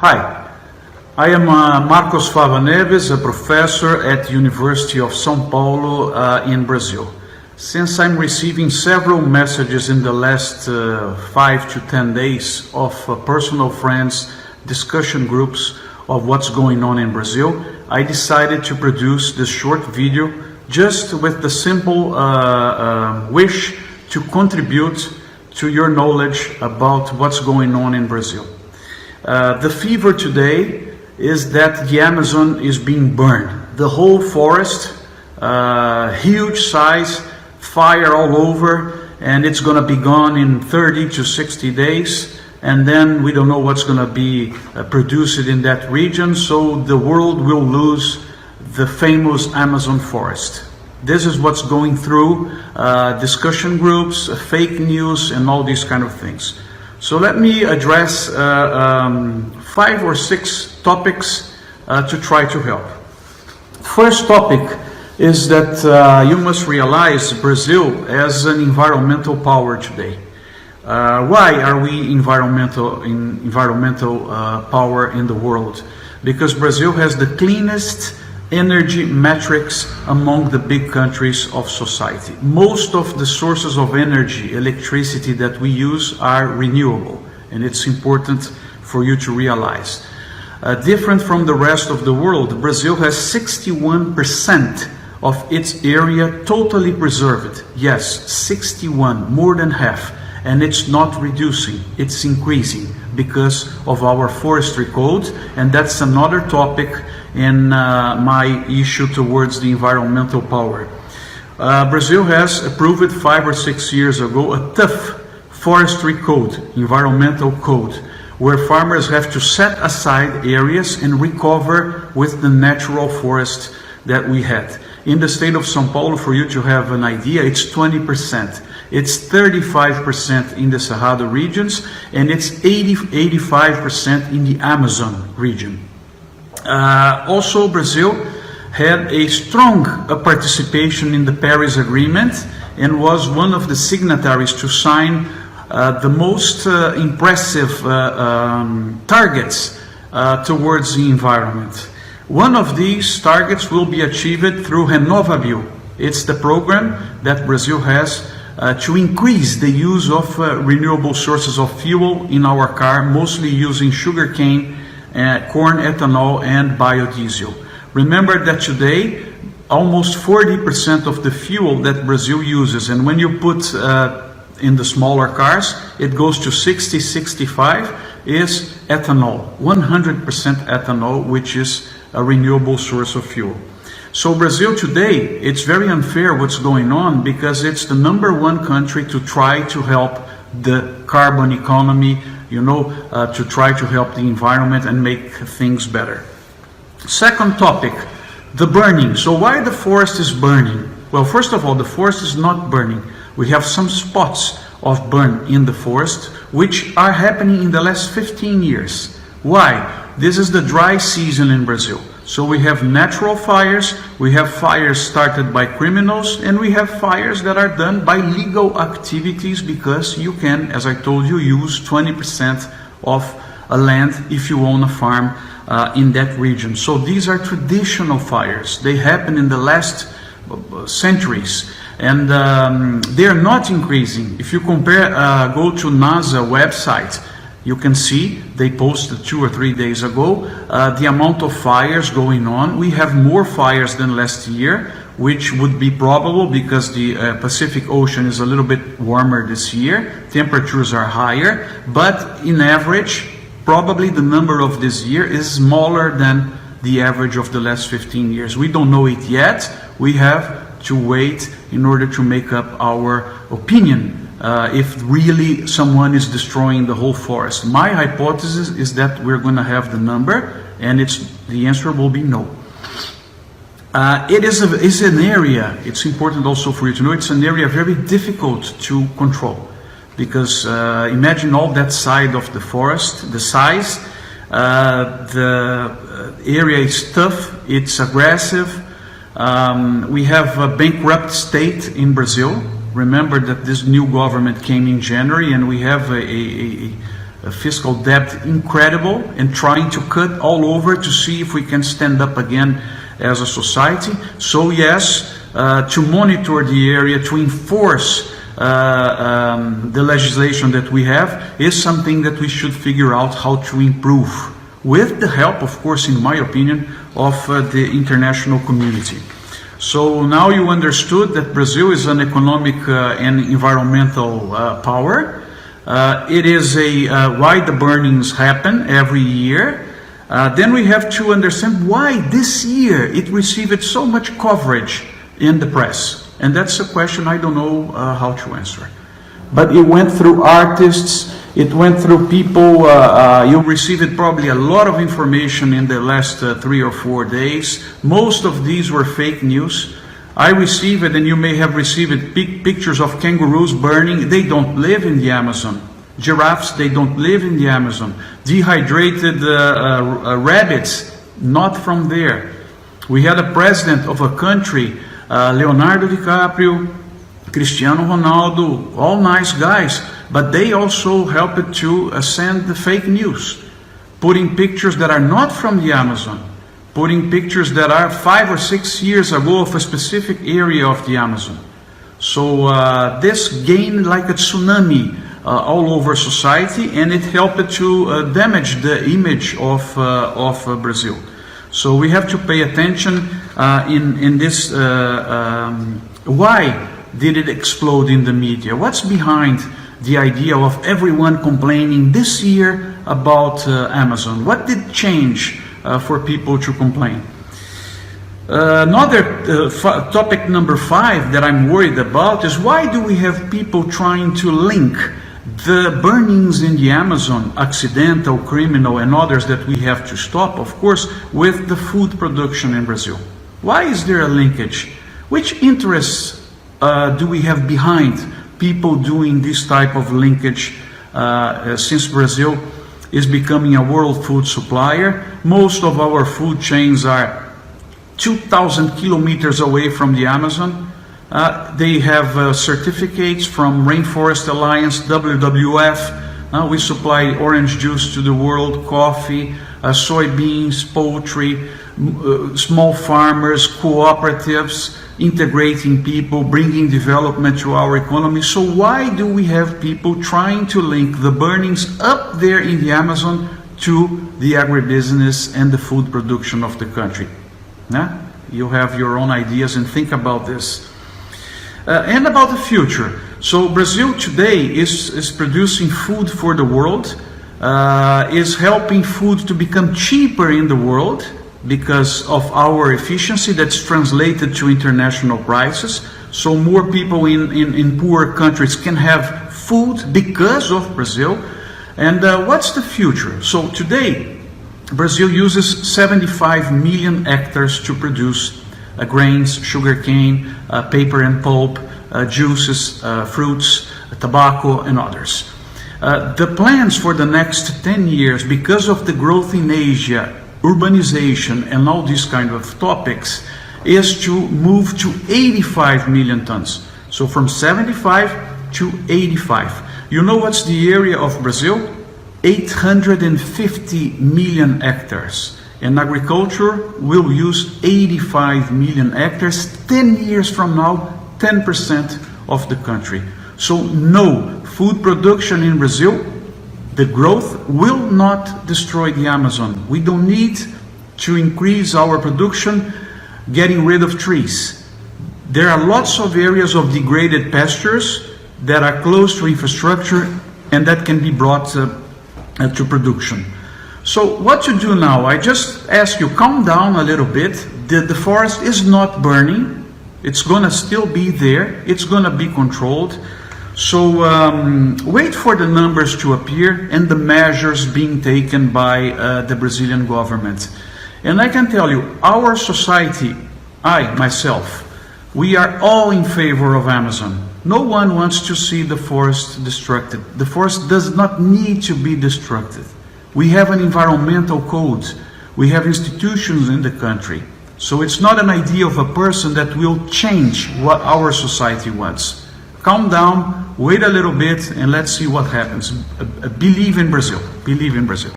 Hi, I am Marcos Fava Neves, a professor at University of São Paulo in Brazil. Since I'm receiving several messages in the last 5 to 10 days of personal friends, discussion groups of what's going on in Brazil, I decided to produce this short video just with the simple wish to contribute to your knowledge about what's going on in Brazil. The fever today is that the Amazon is being burned. The whole forest, huge size, fire all over, and it's going to be gone in 30 to 60 days. And then we don't know what's going to be produced in that region, so the world will lose the famous Amazon forest. This is what's going through discussion groups, fake news, and all these kind of things. So let me address 5 or 6 topics to try to help. First topic is that you must realize Brazil as an environmental power today. Why are we environmental power in the world? Because Brazil has the cleanest energy metrics among the big countries of society. Most of the sources of energy, electricity that we use are renewable, and it's important for you to realize. Different from the rest of the world, Brazil has 61% of its area totally preserved. Yes, 61, more than half. And it's not reducing, it's increasing because of our forestry code, and that's another topic in my issue towards the environmental power. Brazil has approved 5 or 6 years ago a tough forestry code, environmental code, where farmers have to set aside areas and recover with the natural forest that we had. In the state of São Paulo, for you to have an idea, it's 20%. It's 35% in the Cerrado regions, and it's 85% in the Amazon region. Also, Brazil had a strong participation in the Paris Agreement and was one of the signatories to sign the most impressive targets towards the environment. One of these targets will be achieved through RenovaBio. It's the program that Brazil has to increase the use of renewable sources of fuel in our car, mostly using sugarcane, corn ethanol, and biodiesel. Remember that today, almost 40% of the fuel that Brazil uses, and when you put in the smaller cars, it goes to 60-65, is ethanol, 100% ethanol, which is a renewable source of fuel. So Brazil today, it's very unfair what's going on because it's the #1 country to try to help the carbon economy, to try to help the environment and make things better. Second topic, the burning. So why the forest is burning? Well, first of all, the forest is not burning. We have some spots of burn in the forest, which are happening in the last 15 years. Why? This is the dry season in Brazil. So we have natural fires, we have fires started by criminals, and we have fires that are done by legal activities because you can, as I told you, use 20% of a land if you own a farm in that region. So these are traditional fires. They happen in the last centuries, and they are not increasing. If you compare, go to NASA website, you can see they posted 2 or 3 days ago the amount of fires going on. We have more fires than last year, which would be probable because the Pacific Ocean is a little bit warmer this year. Temperatures are higher, but in average, probably the number of this year is smaller than the average of the last 15 years. We don't know it yet. We have to wait in order to make up our opinion. If really someone is destroying the whole forest. My hypothesis is that we're going to have the number, and the answer will be no. It is an area, it's important also for you to know, it's an area very difficult to control. Because imagine all that side of the forest, the size, the area is tough, it's aggressive. We have a bankrupt state in Brazil. Remember that this new government came in January, and we have fiscal debt incredible, and trying to cut all over to see if we can stand up again as a society. So yes, to monitor the area, to enforce the legislation that we have is something that we should figure out how to improve, with the help, of course, in my opinion, of the international community. So now you understood that Brazil is an economic and environmental power. It is why the burnings happen every year. Then we have to understand why this year it received so much coverage in the press. And that's a question I don't know how to answer. But it went through artists, it went through people, you received probably a lot of information in the last 3 or 4 days. Most of these were fake news. I received, and you may have received, pictures of kangaroos burning. They don't live in the Amazon. Giraffes, they don't live in the Amazon. Dehydrated rabbits, not from there. We had a president of a country, Leonardo DiCaprio, Cristiano Ronaldo, all nice guys, but they also helped to send the fake news, putting pictures that are not from the Amazon, putting pictures that are 5 or 6 years ago of a specific area of the Amazon. So this gained like a tsunami all over society, and it helped to damage the image of Brazil. So we have to pay attention in this. Why did it explode in the media? What's behind the idea of everyone complaining this year about Amazon? What did change for people to complain? Another topic number 5 that I'm worried about is, why do we have people trying to link the burnings in the Amazon, accidental, criminal, and others that we have to stop, of course, with the food production in Brazil? Why is there a linkage? Which interests do we have behind people doing this type of linkage, since Brazil is becoming a world food supplier? Most of our food chains are 2,000 kilometers away from the Amazon. They have certificates from Rainforest Alliance, WWF. We supply orange juice to the world, coffee, soybeans, poultry, small farmers, cooperatives, integrating people, bringing development to our economy. So why do we have people trying to link the burnings up there in the Amazon to the agribusiness and the food production of the country? You have your own ideas and think about this. And about the future. So Brazil today is producing food for the world, is helping food to become cheaper in the world because of our efficiency that's translated to international prices. So more people in poor countries can have food because of Brazil. And what's the future? So today, Brazil uses 75 million hectares to produce grains, sugarcane, paper and pulp, juices, fruits, tobacco, and others. The plans for the next 10 years, because of the growth in Asia, urbanization, and all these kind of topics, is to move to 85 million tons. So from 75 to 85. You know what's the area of Brazil? 850 million hectares. And agriculture will use 85 million hectares. 10 years from now, 10% of the country. So no, food production in Brazil, the growth will not destroy the Amazon. We don't need to increase our production getting rid of trees. There are lots of areas of degraded pastures that are close to infrastructure and that can be brought to production. So what to do now? I just ask you, calm down a little bit. The forest is not burning. It's going to still be there. It's going to be controlled. So wait for the numbers to appear and the measures being taken by the Brazilian government. And I can tell you, our society, I, myself, we are all in favor of Amazon. No one wants to see the forest destructed. The forest does not need to be destructed. We have an environmental code. We have institutions in the country. So it's not an idea of a person that will change what our society wants. calm down, wait a little bit, and let's see what happens. Believe in Brazil. Believe in Brazil.